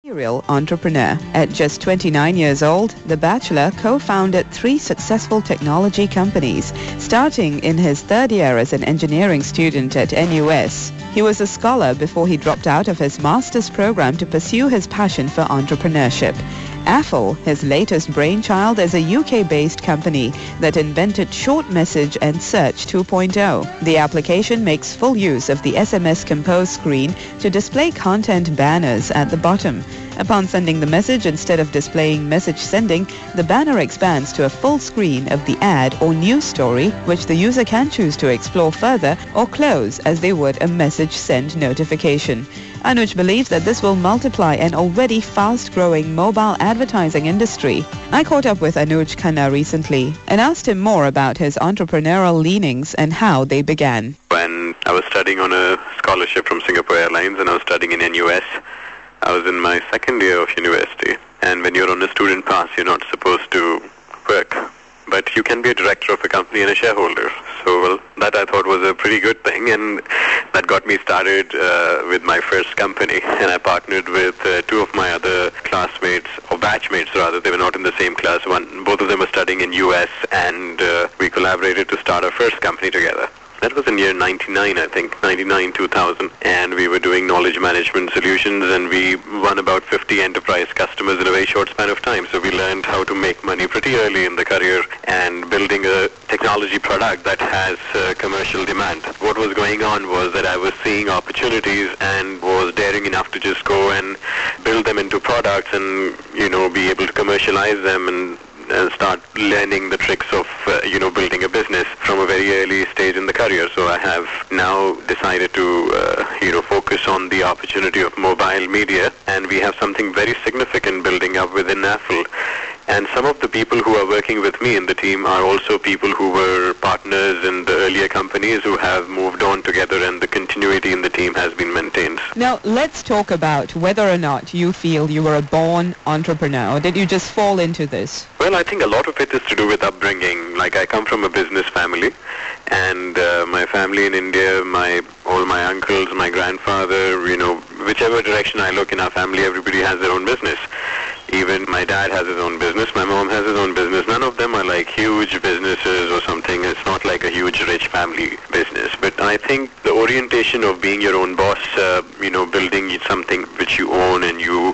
Serial entrepreneur. At just 29 years old, the bachelor co-founded 3 successful technology companies, starting in his third year as an engineering student at NUS. He was a scholar before he dropped out of his master's program to pursue his passion for entrepreneurship. Affle, his latest brainchild, is a UK-based company that invented Short Message and Search 2.0. The application makes full use of the SMS Compose screen to display content banners at the bottom. Upon sending the message, instead of displaying message sending, the banner expands to a full screen of the ad or news story, which the user can choose to explore further or close as they would a message send notification. Anush believes that this will multiply an already fast-growing mobile advertising industry. I caught up with Anush Khanna recently and asked him more about his entrepreneurial leanings and how they began. When I was studying on a scholarship from Singapore Airlines and I was studying in NUS, I was in my second year of university, and when you're on a student pass, you're not supposed to work, but you can be a director of a company and a shareholder. So, well, that I thought was a pretty good thing, and that got me started with my first company, and I partnered with 2 of my other classmates, or batchmates rather. They were not in the same class. Both of them were studying in US, and we collaborated to start our first company together. That was in year 99, I think, 99, 2000, and we were doing knowledge management solutions, and we won about 50 enterprise customers in a very short span of time. So we learned how to make money pretty early in the career and building a technology product that has commercial demand. What was going on was that I was seeing opportunities and was daring enough to just go and build them into products and, be able to commercialize them and start learning the tricks of, building a business from a very early stage in the career. So I have now decided to, focus on the opportunity of mobile media, and we have something very significant building up within Affle. And some of the people who are working with me in the team are also people who were partners in the earlier companies who have moved on together, and the continuity in the team has been maintained. Now, let's talk about whether or not you feel you were a born entrepreneur, or did you just fall into this? Well, I think a lot of it is to do with upbringing. Like, I come from a business family, and my family in India, all my uncles, my grandfather, whichever direction I look in our family, everybody has their own business. Even my dad has his own business, my mom has his own business. None of them are like huge businesses or something. It's not like a huge rich family business. But I think the orientation of being your own boss, building something which you own and you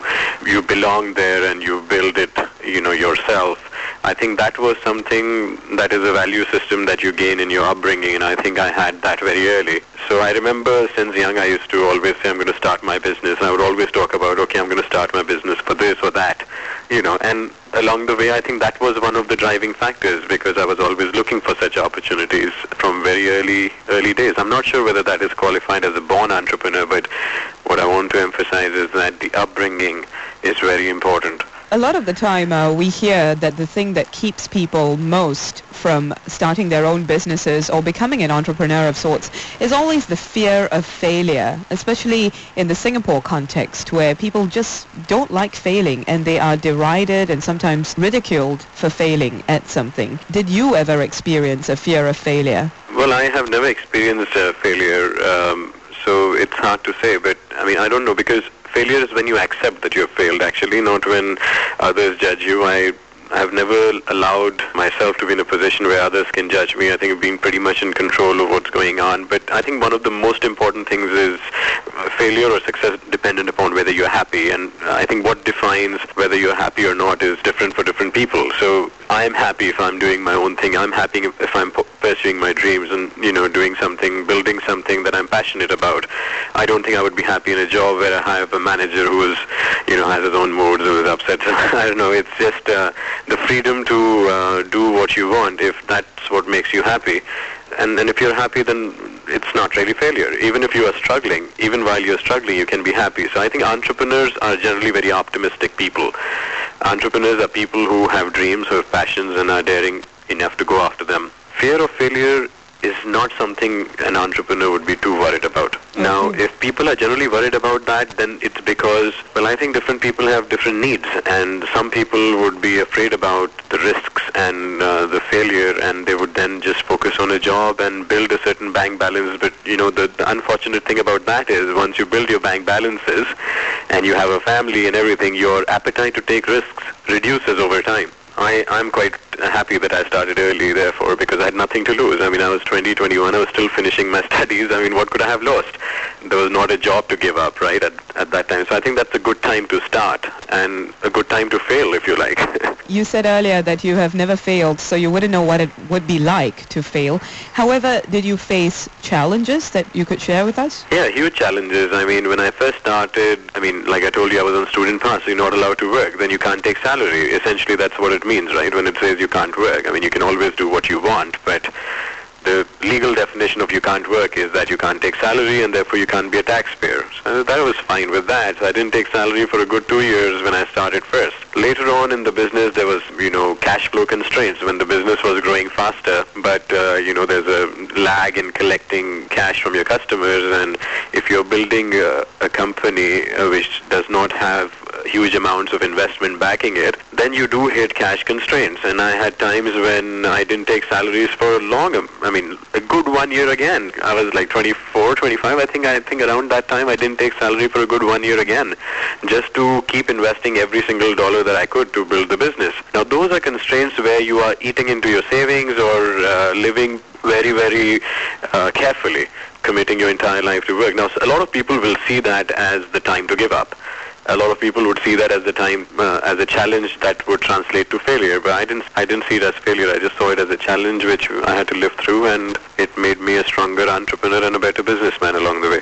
belong there and you build it, yourself. I think that was something that is a value system that you gain in your upbringing, and I think I had that very early. So I remember since young I used to always say I'm going to start my business, and I would always talk about, okay, I'm going to start my business for this or that, and along the way I think that was one of the driving factors, because I was always looking for such opportunities from very early days. I'm not sure whether that is qualified as a born entrepreneur, but what I want to emphasize is that the upbringing is very important. A lot of the time we hear that the thing that keeps people most from starting their own businesses or becoming an entrepreneur of sorts is always the fear of failure, especially in the Singapore context, where people just don't like failing and they are derided and sometimes ridiculed for failing at something. Did you ever experience a fear of failure? Well, I have never experienced a failure, so it's hard to say, but I don't know, because failure is when you accept that you have failed, actually, not when others judge you. I've never allowed myself to be in a position where others can judge me. I think I've been pretty much in control of what's going on. But I think one of the most important things is failure or success dependent upon whether you're happy. And I think what defines whether you're happy or not is different for different people. So I'm happy if I'm doing my own thing. I'm happy if I'm pursuing my dreams and, doing something, building something that I'm passionate about. I don't think I would be happy in a job where I have a manager who is, has his own moods or is upset. I don't know. It's just the freedom to do what you want, if that's what makes you happy. And if you're happy, then it's not really failure. Even if you are struggling, even while you're struggling, you can be happy. So I think entrepreneurs are generally very optimistic people. Entrepreneurs are people who have dreams, who have passions, and are daring enough to go after them. Fear of failure is not something an entrepreneur would be too worried about. Now, if people are generally worried about that, then it's because, well, I think different people have different needs, and some people would be afraid about the risks and the failure, and they would then just focus on a job and build a certain bank balance. But, the unfortunate thing about that is once you build your bank balances and you have a family and everything, your appetite to take risks reduces over time. I'm quite happy that I started early, therefore, because I had nothing to lose. I mean, I was 20, 21, I was still finishing my studies. I mean, what could I have lost? There was not a job to give up, right, at that time. So I think that's a good time to start and a good time to fail, if you like. You said earlier that you have never failed, so you wouldn't know what it would be like to fail. However, did you face challenges that you could share with us? Yeah, huge challenges. I mean, when I first started, like I told you, I was on student pass, so you're not allowed to work. Then you can't take salary. Essentially, that's what it means, right, when it says you can't work. I mean, you can always do what you want, but the legal definition of you can't work is that you can't take salary and therefore you can't be a taxpayer. So that was fine with that. So I didn't take salary for a good 2 years when I started first. Later on in the business, there was, cash flow constraints when the business was growing faster, but, there's a lag in collecting cash from your customers, and if you're building a company which does not have huge amounts of investment backing it, then you do hit cash constraints. And I had times when I didn't take salaries for a good 1 year again. I was like 24, 25. I think around that time I didn't take salary for a good 1 year again, just to keep investing every single dollar that I could to build the business. Now those are constraints where you are eating into your savings or living very, very carefully, committing your entire life to work. Now a lot of people will see that as the time to give up. A lot of people would see that as the time, as a challenge that would translate to failure. But I didn't see it as failure. I just saw it as a challenge which I had to live through, and it made me a stronger entrepreneur and a better businessman along the way.